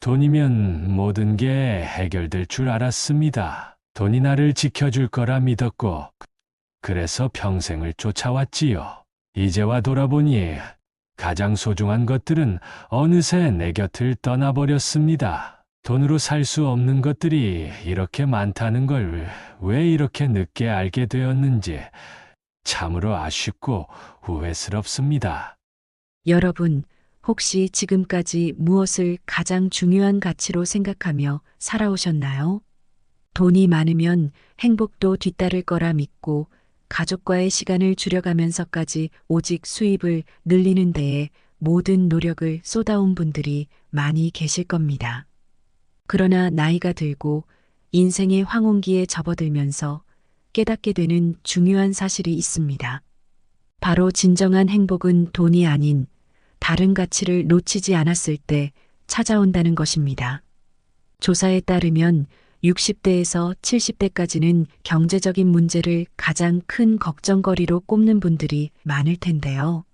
돈이면 모든 게 해결될 줄 알았습니다. 돈이 나를 지켜줄 거라 믿었고, 그래서 평생을 쫓아왔지요. 이제와 돌아보니 가장 소중한 것들은 어느새 내 곁을 떠나버렸습니다. 돈으로 살 수 없는 것들이 이렇게 많다는 걸 왜 이렇게 늦게 알게 되었는지 참으로 아쉽고 후회스럽습니다. 여러분, 혹시 지금까지 무엇을 가장 중요한 가치로 생각하며 살아오셨나요? 돈이 많으면 행복도 뒤따를 거라 믿고 가족과의 시간을 줄여가면서까지 오직 수입을 늘리는 데에 모든 노력을 쏟아온 분들이 많이 계실 겁니다. 그러나 나이가 들고 인생의 황혼기에 접어들면서 깨닫게 되는 중요한 사실이 있습니다. 바로 진정한 행복은 돈이 아닌 다른 가치를 놓치지 않았을 때 찾아온다는 것입니다. 조사에 따르면 60대에서 70대까지는 경제적인 문제를 가장 큰 걱정거리로 꼽는 분들이 많을 텐데요.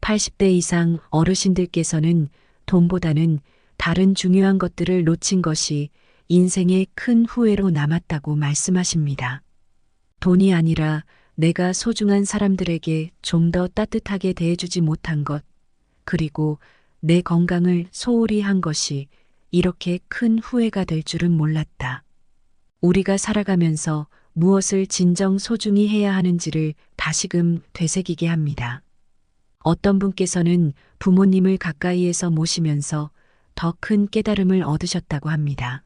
80대 이상 어르신들께서는 돈보다는 다른 중요한 것들을 놓친 것이 인생의 큰 후회로 남았다고 말씀하십니다. 돈이 아니라 내가 소중한 사람들에게 좀 더 따뜻하게 대해주지 못한 것, 그리고 내 건강을 소홀히 한 것이 이렇게 큰 후회가 될 줄은 몰랐다. 우리가 살아가면서 무엇을 진정 소중히 해야 하는지를 다시금 되새기게 합니다. 어떤 분께서는 부모님을 가까이에서 모시면서 더 큰 깨달음을 얻으셨다고 합니다.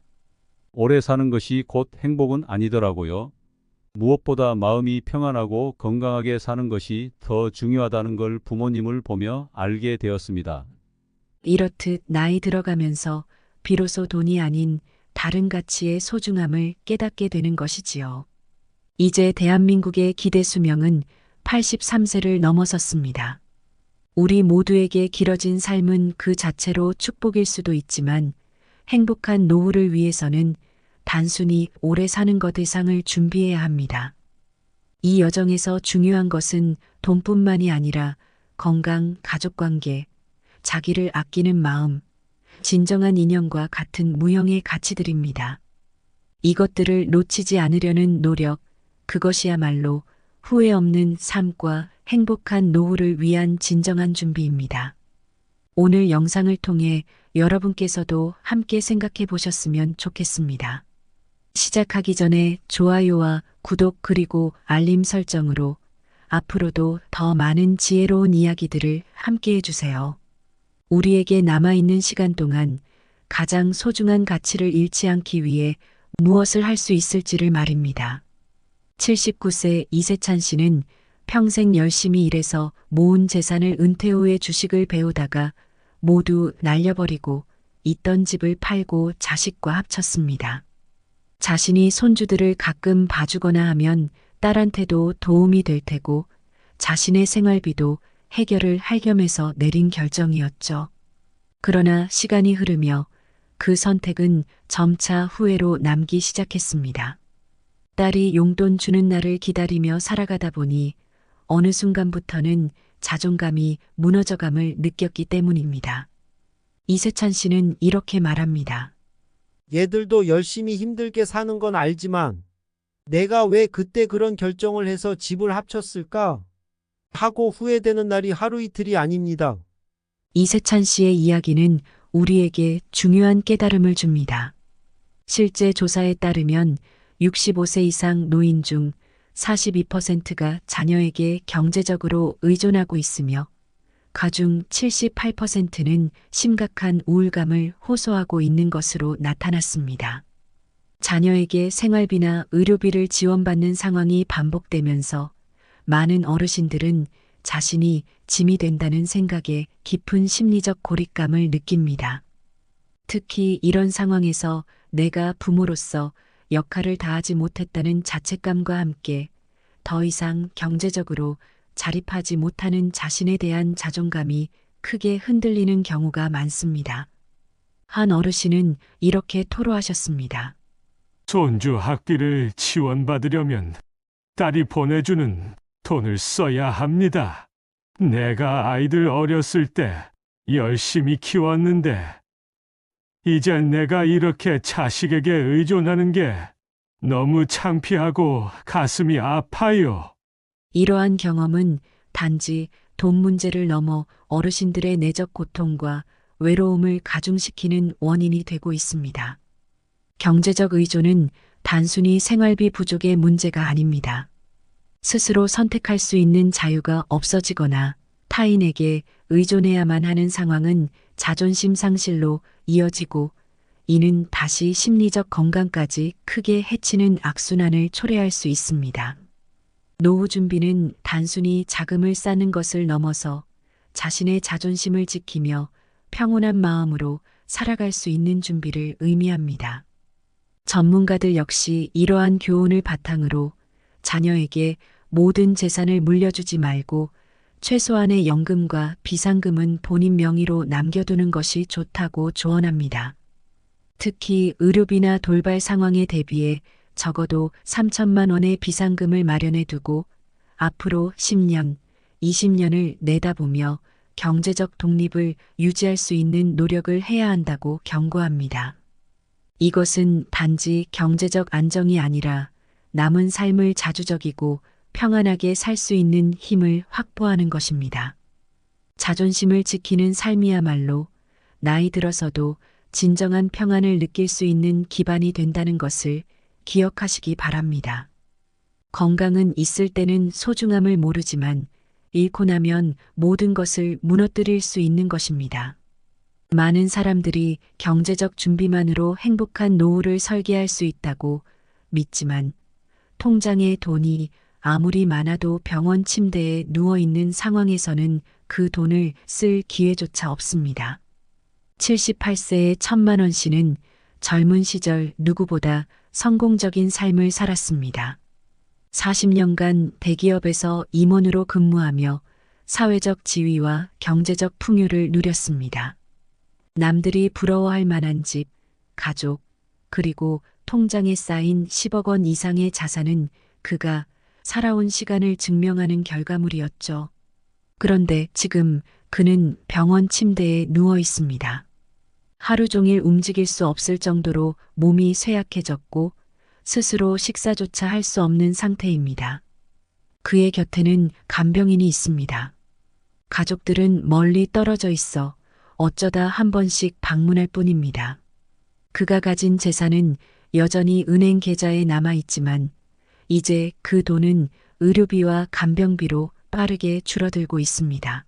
오래 사는 것이 곧 행복은 아니더라고요. 무엇보다 마음이 평안하고 건강하게 사는 것이 더 중요하다는 걸 부모님을 보며 알게 되었습니다. 이렇듯 나이 들어가면서 비로소 돈이 아닌 다른 가치의 소중함을 깨닫게 되는 것이지요. 이제 대한민국의 기대 수명은 83세를 넘어섰습니다. 우리 모두에게 길어진 삶은 그 자체로 축복일 수도 있지만 행복한 노후를 위해서는 단순히 오래 사는 것 이상을 준비해야 합니다. 이 여정에서 중요한 것은 돈뿐만이 아니라 건강, 가족관계, 자기를 아끼는 마음, 진정한 인연과 같은 무형의 가치들입니다. 이것들을 놓치지 않으려는 노력, 그것이야말로 후회 없는 삶과 행복한 노후를 위한 진정한 준비입니다. 오늘 영상을 통해 여러분께서도 함께 생각해 보셨으면 좋겠습니다. 시작하기 전에 좋아요와 구독 그리고 알림 설정으로 앞으로도 더 많은 지혜로운 이야기들을 함께 해주세요. 우리에게 남아있는 시간 동안 가장 소중한 가치를 잃지 않기 위해 무엇을 할 수 있을지를 말입니다. 79세 이세찬 씨는 평생 열심히 일해서 모은 재산을 은퇴 후에 주식을 배우다가 모두 날려버리고 있던 집을 팔고 자식과 합쳤습니다. 자신이 손주들을 가끔 봐주거나 하면 딸한테도 도움이 될 테고 자신의 생활비도 해결을 할 겸해서 내린 결정이었죠. 그러나 시간이 흐르며 그 선택은 점차 후회로 남기 시작했습니다. 딸이 용돈 주는 날을 기다리며 살아가다 보니 어느 순간부터는 자존감이 무너져감을 느꼈기 때문입니다. 이세찬 씨는 이렇게 말합니다. 얘들도 열심히 힘들게 사는 건 알지만 내가 왜 그때 그런 결정을 해서 집을 합쳤을까? 하고 후회되는 날이 하루 이틀이 아닙니다. 이세찬 씨의 이야기는 우리에게 중요한 깨달음을 줍니다. 실제 조사에 따르면 65세 이상 노인 중 42%가 자녀에게 경제적으로 의존하고 있으며 가중 78%는 심각한 우울감을 호소하고 있는 것으로 나타났습니다. 자녀에게 생활비나 의료비를 지원받는 상황이 반복되면서 많은 어르신들은 자신이 짐이 된다는 생각에 깊은 심리적 고립감을 느낍니다. 특히 이런 상황에서 내가 부모로서 역할을 다하지 못했다는 자책감과 함께 더 이상 경제적으로 자립하지 못하는 자신에 대한 자존감이 크게 흔들리는 경우가 많습니다. 한 어르신은 이렇게 토로하셨습니다. 손주 학비를 지원받으려면 딸이 보내주는 돈을 써야 합니다. 내가 아이들 어렸을 때 열심히 키웠는데 이제 내가 이렇게 자식에게 의존하는 게 너무 창피하고 가슴이 아파요. 이러한 경험은 단지 돈 문제를 넘어 어르신들의 내적 고통과 외로움을 가중시키는 원인이 되고 있습니다. 경제적 의존은 단순히 생활비 부족의 문제가 아닙니다. 스스로 선택할 수 있는 자유가 없어지거나 타인에게 의존해야만 하는 상황은 자존심 상실로 이어지고, 이는 다시 심리적 건강까지 크게 해치는 악순환을 초래할 수 있습니다. 노후 준비는 단순히 자금을 쌓는 것을 넘어서 자신의 자존심을 지키며 평온한 마음으로 살아갈 수 있는 준비를 의미합니다. 전문가들 역시 이러한 교훈을 바탕으로 자녀에게 모든 재산을 물려주지 말고 최소한의 연금과 비상금은 본인 명의로 남겨두는 것이 좋다고 조언합니다. 특히 의료비나 돌발 상황에 대비해 적어도 3천만 원의 비상금을 마련해 두고 앞으로 10년, 20년을 내다보며 경제적 독립을 유지할 수 있는 노력을 해야 한다고 경고합니다. 이것은 단지 경제적 안정이 아니라 남은 삶을 자주적이고 평안하게 살 수 있는 힘을 확보하는 것입니다. 자존심을 지키는 삶이야말로 나이 들어서도 진정한 평안을 느낄 수 있는 기반이 된다는 것을 기억하시기 바랍니다. 건강은 있을 때는 소중함을 모르지만 잃고 나면 모든 것을 무너뜨릴 수 있는 것입니다. 많은 사람들이 경제적 준비만으로 행복한 노후를 설계할 수 있다고 믿지만, 통장에 돈이 아무리 많아도 병원 침대에 누워있는 상황에서는 그 돈을 쓸 기회조차 없습니다. 78세의 천만원 씨는 젊은 시절 누구보다 성공적인 삶을 살았습니다. 40년간 대기업에서 임원으로 근무하며 사회적 지위와 경제적 풍요를 누렸습니다. 남들이 부러워할 만한 집, 가족, 그리고 통장에 쌓인 10억 원 이상의 자산은 그가 살아온 시간을 증명하는 결과물이었죠. 그런데 지금 그는 병원 침대에 누워 있습니다. 하루 종일 움직일 수 없을 정도로 몸이 쇠약해졌고 스스로 식사조차 할 수 없는 상태입니다. 그의 곁에는 간병인이 있습니다. 가족들은 멀리 떨어져 있어 어쩌다 한 번씩 방문할 뿐입니다. 그가 가진 재산은 여전히 은행 계좌에 남아있지만 이제 그 돈은 의료비와 간병비로 빠르게 줄어들고 있습니다.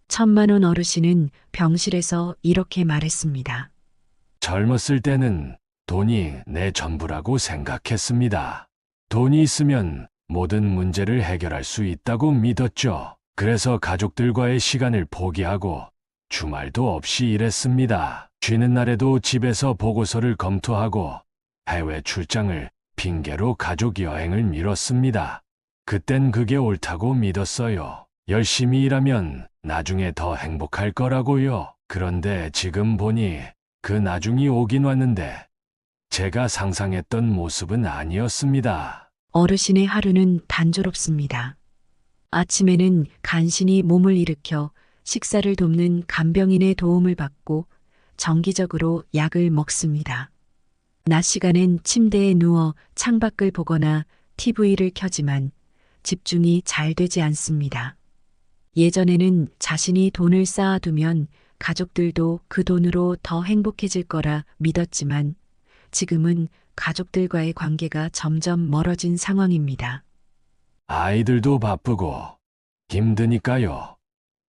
천만원 어르신은 병실에서 이렇게 말했습니다. 젊었을 때는 돈이 내 전부라고 생각했습니다. 돈이 있으면 모든 문제를 해결할 수 있다고 믿었죠. 그래서 가족들과의 시간을 포기하고 주말도 없이 일했습니다. 쉬는 날에도 집에서 보고서를 검토하고 해외 출장을 핑계로 가족 여행을 미뤘습니다. 그땐 그게 옳다고 믿었어요. 열심히 일하면 나중에 더 행복할 거라고요. 그런데 지금 보니 그 나중이 오긴 왔는데 제가 상상했던 모습은 아니었습니다. 어르신의 하루는 단조롭습니다. 아침에는 간신히 몸을 일으켜 식사를 돕는 간병인의 도움을 받고 정기적으로 약을 먹습니다. 낮 시간엔 침대에 누워 창밖을 보거나 TV를 켜지만 집중이 잘 되지 않습니다. 예전에는 자신이 돈을 쌓아두면 가족들도 그 돈으로 더 행복해질 거라 믿었지만 지금은 가족들과의 관계가 점점 멀어진 상황입니다. 아이들도 바쁘고 힘드니까요.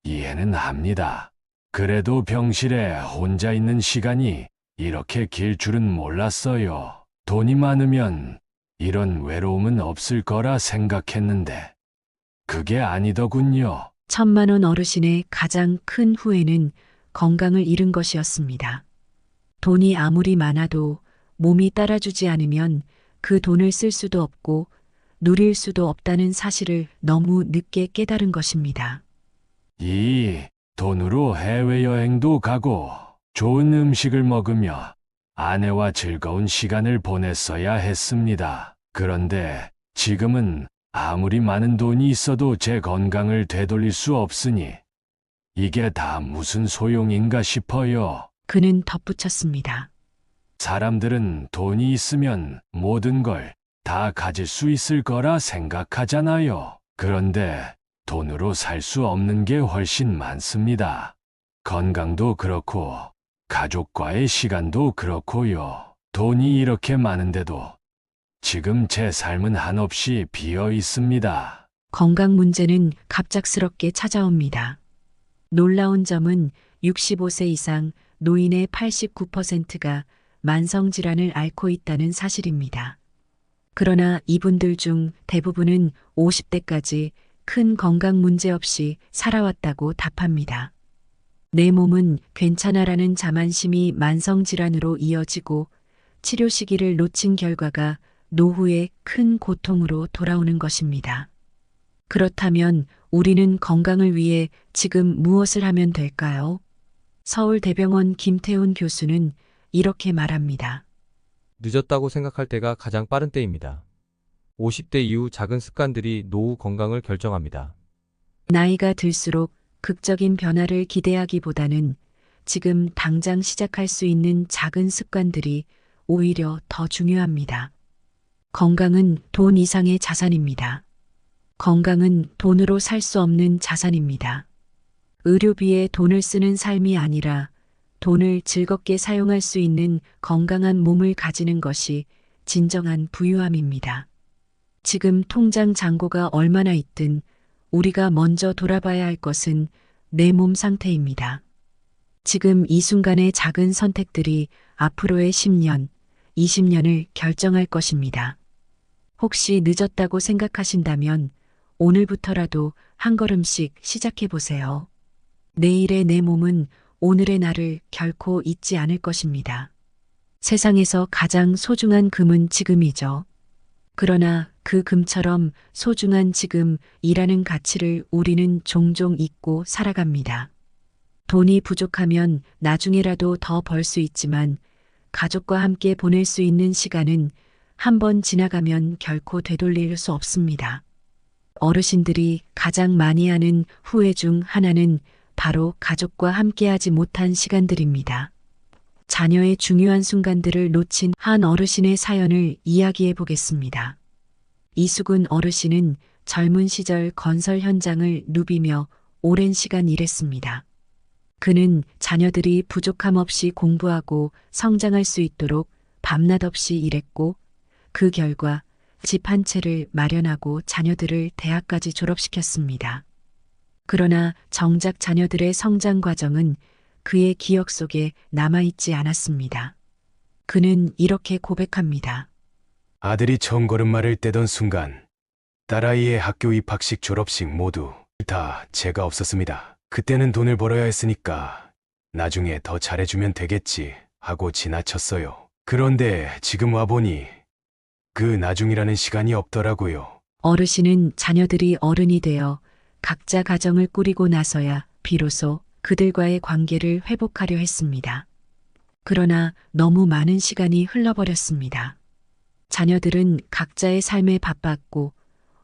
이해는 합니다. 그래도 병실에 혼자 있는 시간이 이렇게 길 줄은 몰랐어요. 돈이 많으면 이런 외로움은 없을 거라 생각했는데 그게 아니더군요. 천만원 어르신의 가장 큰 후회는 건강을 잃은 것이었습니다. 돈이 아무리 많아도 몸이 따라주지 않으면 그 돈을 쓸 수도 없고 누릴 수도 없다는 사실을 너무 늦게 깨달은 것입니다. 이 돈으로 해외여행도 가고 좋은 음식을 먹으며 아내와 즐거운 시간을 보냈어야 했습니다. 그런데 지금은 아무리 많은 돈이 있어도 제 건강을 되돌릴 수 없으니 이게 다 무슨 소용인가 싶어요. 그는 덧붙였습니다. 사람들은 돈이 있으면 모든 걸 다 가질 수 있을 거라 생각하잖아요. 그런데 돈으로 살 수 없는 게 훨씬 많습니다. 건강도 그렇고, 가족과의 시간도 그렇고요. 돈이 이렇게 많은데도 지금 제 삶은 한없이 비어 있습니다. 건강 문제는 갑작스럽게 찾아옵니다. 놀라운 점은 65세 이상 노인의 89%가 만성질환을 앓고 있다는 사실입니다. 그러나 이분들 중 대부분은 50대까지 큰 건강 문제 없이 살아왔다고 답합니다. 내 몸은 괜찮아라는 자만심이 만성질환으로 이어지고 치료 시기를 놓친 결과가 노후에 큰 고통으로 돌아오는 것입니다. 그렇다면 우리는 건강을 위해 지금 무엇을 하면 될까요? 서울대병원 김태훈 교수는 이렇게 말합니다. 늦었다고 생각할 때가 가장 빠른 때입니다. 50대 이후 작은 습관들이 노후 건강을 결정합니다. 나이가 들수록 극적인 변화를 기대하기보다는 지금 당장 시작할 수 있는 작은 습관들이 오히려 더 중요합니다. 건강은 돈 이상의 자산입니다. 건강은 돈으로 살 수 없는 자산입니다. 의료비에 돈을 쓰는 삶이 아니라 돈을 즐겁게 사용할 수 있는 건강한 몸을 가지는 것이 진정한 부유함입니다. 지금 통장 잔고가 얼마나 있든 우리가 먼저 돌아봐야 할 것은 내 몸 상태입니다. 지금 이 순간의 작은 선택들이 앞으로의 10년, 20년을 결정할 것입니다. 혹시 늦었다고 생각하신다면 오늘부터라도 한 걸음씩 시작해 보세요. 내일의 내 몸은 오늘의 나를 결코 잊지 않을 것입니다. 세상에서 가장 소중한 금은 지금이죠. 그러나 그 금처럼 소중한 지금이라는 가치를 우리는 종종 잊고 살아갑니다. 돈이 부족하면 나중에라도 더 벌 수 있지만 가족과 함께 보낼 수 있는 시간은 한 번 지나가면 결코 되돌릴 수 없습니다. 어르신들이 가장 많이 하는 후회 중 하나는 바로 가족과 함께하지 못한 시간들입니다. 자녀의 중요한 순간들을 놓친 한 어르신의 사연을 이야기해 보겠습니다. 이수근 어르신은 젊은 시절 건설 현장을 누비며 오랜 시간 일했습니다. 그는 자녀들이 부족함 없이 공부하고 성장할 수 있도록 밤낮 없이 일했고 그 결과 집 한 채를 마련하고 자녀들을 대학까지 졸업시켰습니다. 그러나 정작 자녀들의 성장 과정은 그의 기억 속에 남아있지 않았습니다. 그는 이렇게 고백합니다. 아들이 첫걸음마를 떼던 순간 딸아이의 학교 입학식 졸업식 모두 다 제가 없었습니다. 그때는 돈을 벌어야 했으니까 나중에 더 잘해주면 되겠지 하고 지나쳤어요. 그런데 지금 와보니 그 나중이라는 시간이 없더라고요. 어르신은 자녀들이 어른이 되어 각자 가정을 꾸리고 나서야 비로소 그들과의 관계를 회복하려 했습니다. 그러나 너무 많은 시간이 흘러버렸습니다. 자녀들은 각자의 삶에 바빴고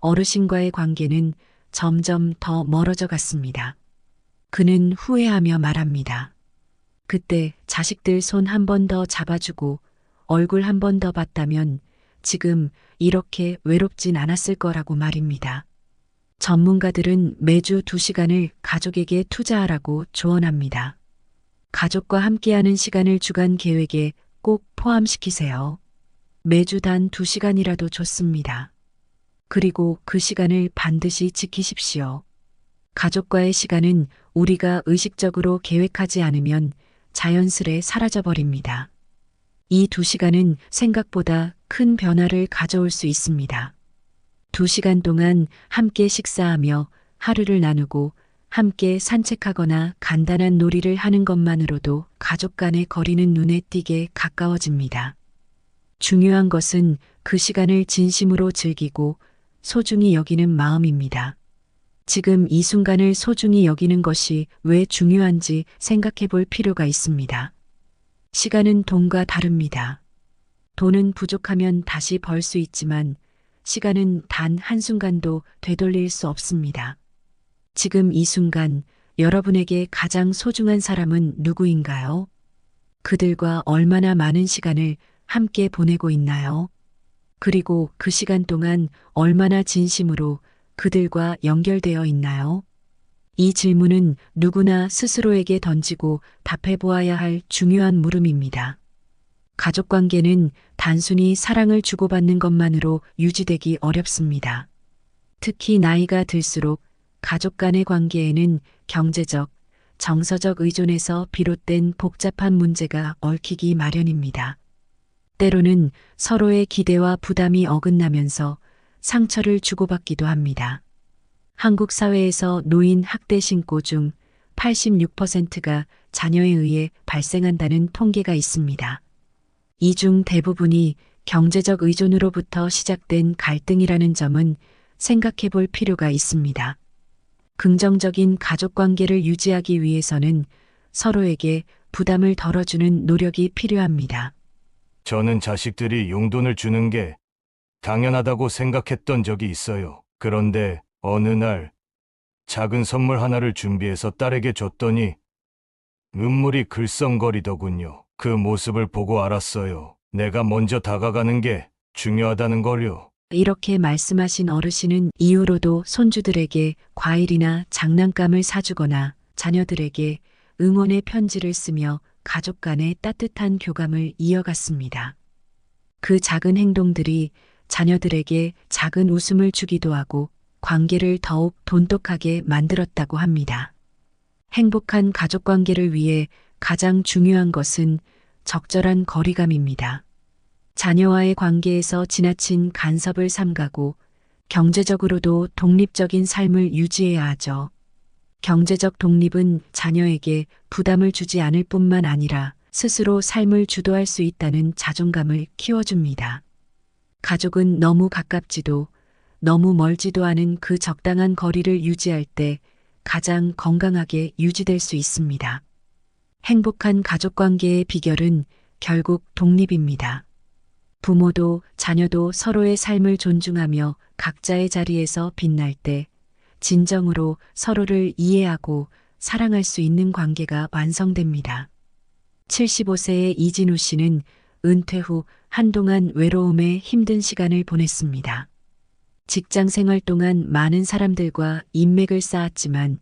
어르신과의 관계는 점점 더 멀어져 갔습니다. 그는 후회하며 말합니다. 그때 자식들 손 한 번 더 잡아주고 얼굴 한 번 더 봤다면 지금 이렇게 외롭진 않았을 거라고 말입니다. 전문가들은 매주 2시간을 가족에게 투자하라고 조언합니다. 가족과 함께하는 시간을 주간 계획에 꼭 포함시키세요. 매주 단 2시간이라도 좋습니다. 그리고 그 시간을 반드시 지키십시오. 가족과의 시간은 우리가 의식적으로 계획하지 않으면 자연스레 사라져버립니다. 이 2시간은 생각보다 큰 변화를 가져올 수 있습니다. 2시간 동안 함께 식사하며 하루를 나누고 함께 산책하거나 간단한 놀이를 하는 것만으로도 가족 간의 거리는 눈에 띄게 가까워집니다. 중요한 것은 그 시간을 진심으로 즐기고 소중히 여기는 마음입니다. 지금 이 순간을 소중히 여기는 것이 왜 중요한지 생각해 볼 필요가 있습니다. 시간은 돈과 다릅니다. 돈은 부족하면 다시 벌 수 있지만 시간은 단 한순간도 되돌릴 수 없습니다. 지금 이 순간 여러분에게 가장 소중한 사람은 누구인가요? 그들과 얼마나 많은 시간을 함께 보내고 있나요? 그리고 그 시간 동안 얼마나 진심으로 그들과 연결되어 있나요? 이 질문은 누구나 스스로에게 던지고 답해 보아야 할 중요한 물음입니다. 가족 관계는 단순히 사랑을 주고받는 것만으로 유지되기 어렵습니다. 특히 나이가 들수록 가족 간의 관계에는 경제적, 정서적 의존에서 비롯된 복잡한 문제가 얽히기 마련입니다. 때로는 서로의 기대와 부담이 어긋나면서 상처를 주고받기도 합니다. 한국 사회에서 노인 학대 신고 중 86%가 자녀에 의해 발생한다는 통계가 있습니다. 이 중 대부분이 경제적 의존으로부터 시작된 갈등이라는 점은 생각해 볼 필요가 있습니다. 긍정적인 가족 관계를 유지하기 위해서는 서로에게 부담을 덜어주는 노력이 필요합니다. 저는 자식들이 용돈을 주는 게 당연하다고 생각했던 적이 있어요. 그런데 어느 날 작은 선물 하나를 준비해서 딸에게 줬더니 눈물이 글썽거리더군요. 그 모습을 보고 알았어요. 내가 먼저 다가가는 게 중요하다는 걸요. 이렇게 말씀하신 어르신은 이후로도 손주들에게 과일이나 장난감을 사주거나 자녀들에게 응원의 편지를 쓰며 가족 간의 따뜻한 교감을 이어갔습니다. 그 작은 행동들이 자녀들에게 작은 웃음을 주기도 하고 관계를 더욱 돈독하게 만들었다고 합니다. 행복한 가족 관계를 위해 가장 중요한 것은 적절한 거리감입니다. 자녀와의 관계에서 지나친 간섭을 삼가고 경제적으로도 독립적인 삶을 유지해야 하죠. 경제적 독립은 자녀에게 부담을 주지 않을 뿐만 아니라 스스로 삶을 주도할 수 있다는 자존감을 키워줍니다. 가족은 너무 가깝지도 너무 멀지도 않은 그 적당한 거리를 유지할 때 가장 건강하게 유지될 수 있습니다. 행복한 가족 관계의 비결은 결국 독립입니다. 부모도 자녀도 서로의 삶을 존중하며 각자의 자리에서 빛날 때 진정으로 서로를 이해하고 사랑할 수 있는 관계가 완성됩니다. 75세의 이진우 씨는 은퇴 후 한동안 외로움에 힘든 시간을 보냈습니다. 직장 생활 동안 많은 사람들과 인맥을 쌓았지만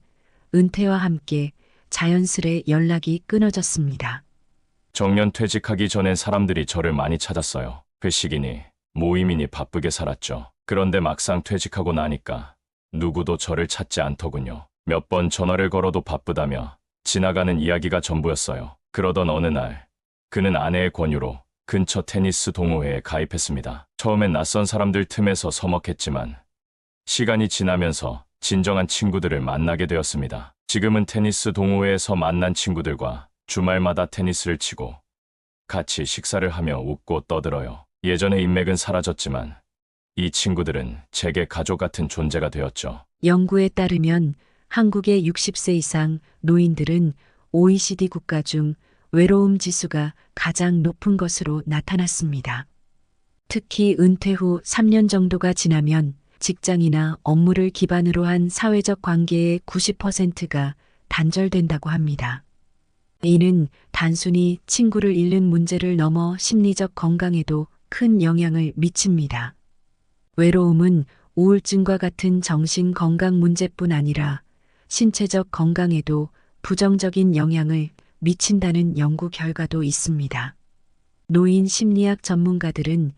은퇴와 함께 자연스레 연락이 끊어졌습니다. 정년 퇴직하기 전엔 사람들이 저를 많이 찾았어요. 회식이니 모임이니 바쁘게 살았죠. 그런데 막상 퇴직하고 나니까 누구도 저를 찾지 않더군요. 몇 번 전화를 걸어도 바쁘다며 지나가는 이야기가 전부였어요. 그러던 어느 날 그는 아내의 권유로 근처 테니스 동호회에 가입했습니다. 처음엔 낯선 사람들 틈에서 서먹했지만 시간이 지나면서 진정한 친구들을 만나게 되었습니다. 지금은 테니스 동호회에서 만난 친구들과 주말마다 테니스를 치고 같이 식사를 하며 웃고 떠들어요. 예전의 인맥은 사라졌지만 이 친구들은 제게 가족 같은 존재가 되었죠. 연구에 따르면 한국의 60세 이상 노인들은 OECD 국가 중 외로움 지수가 가장 높은 것으로 나타났습니다. 특히 은퇴 후 3년 정도가 지나면 직장이나 업무를 기반으로 한 사회적 관계의 90%가 단절된다고 합니다. 이는 단순히 친구를 잃는 문제를 넘어 심리적 건강에도 큰 영향을 미칩니다. 외로움은 우울증과 같은 정신 건강 문제뿐 아니라 신체적 건강에도 부정적인 영향을 미친다는 연구 결과도 있습니다. 노인 심리학 전문가들은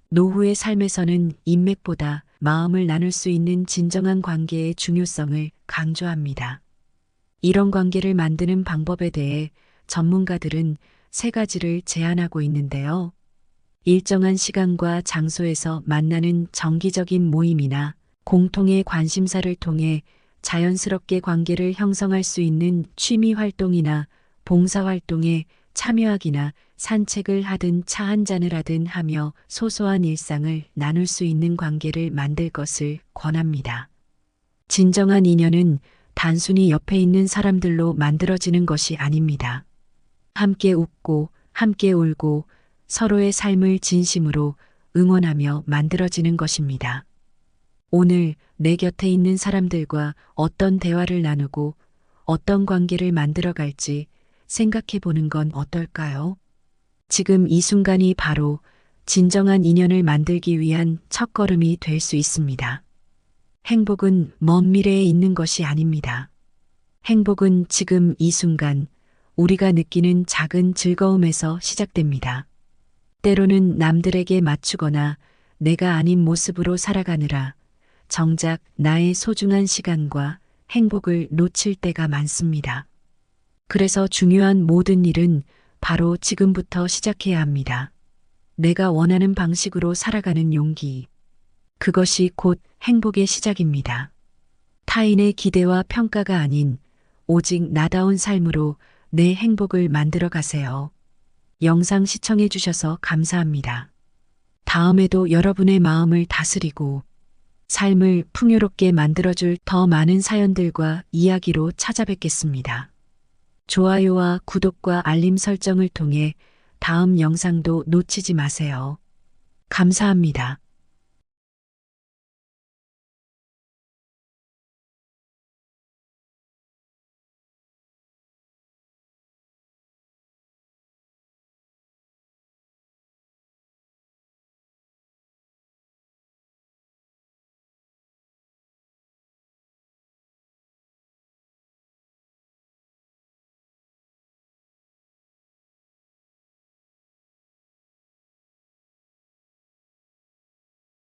노후의 삶에서는 인맥보다 마음을 나눌 수 있는 진정한 관계의 중요성을 강조합니다. 이런 관계를 만드는 방법에 대해 전문가들은 3가지를 제안하고 있는데요. 일정한 시간과 장소에서 만나는 정기적인 모임이나 공통의 관심사를 통해 자연스럽게 관계를 형성할 수 있는 취미 활동이나 봉사 활동에 참여하기나 산책을 하든 차 한 잔을 하든 하며 소소한 일상을 나눌 수 있는 관계를 만들 것을 권합니다. 진정한 인연은 단순히 옆에 있는 사람들로 만들어지는 것이 아닙니다. 함께 웃고 함께 울고 서로의 삶을 진심으로 응원하며 만들어지는 것입니다. 오늘 내 곁에 있는 사람들과 어떤 대화를 나누고 어떤 관계를 만들어 갈지 생각해 보는 건 어떨까요? 지금 이 순간이 바로 진정한 인연을 만들기 위한 첫걸음이 될 수 있습니다. 행복은 먼 미래에 있는 것이 아닙니다. 행복은 지금 이 순간 우리가 느끼는 작은 즐거움에서 시작됩니다. 때로는 남들에게 맞추거나 내가 아닌 모습으로 살아가느라 정작 나의 소중한 시간과 행복을 놓칠 때가 많습니다. 그래서 중요한 모든 일은 바로 지금부터 시작해야 합니다. 내가 원하는 방식으로 살아가는 용기. 그것이 곧 행복의 시작입니다. 타인의 기대와 평가가 아닌 오직 나다운 삶으로 내 행복을 만들어 가세요. 영상 시청해 주셔서 감사합니다. 다음에도 여러분의 마음을 다스리고 삶을 풍요롭게 만들어줄 더 많은 사연들과 이야기로 찾아뵙겠습니다. 좋아요와 구독과 알림 설정을 통해 다음 영상도 놓치지 마세요. 감사합니다.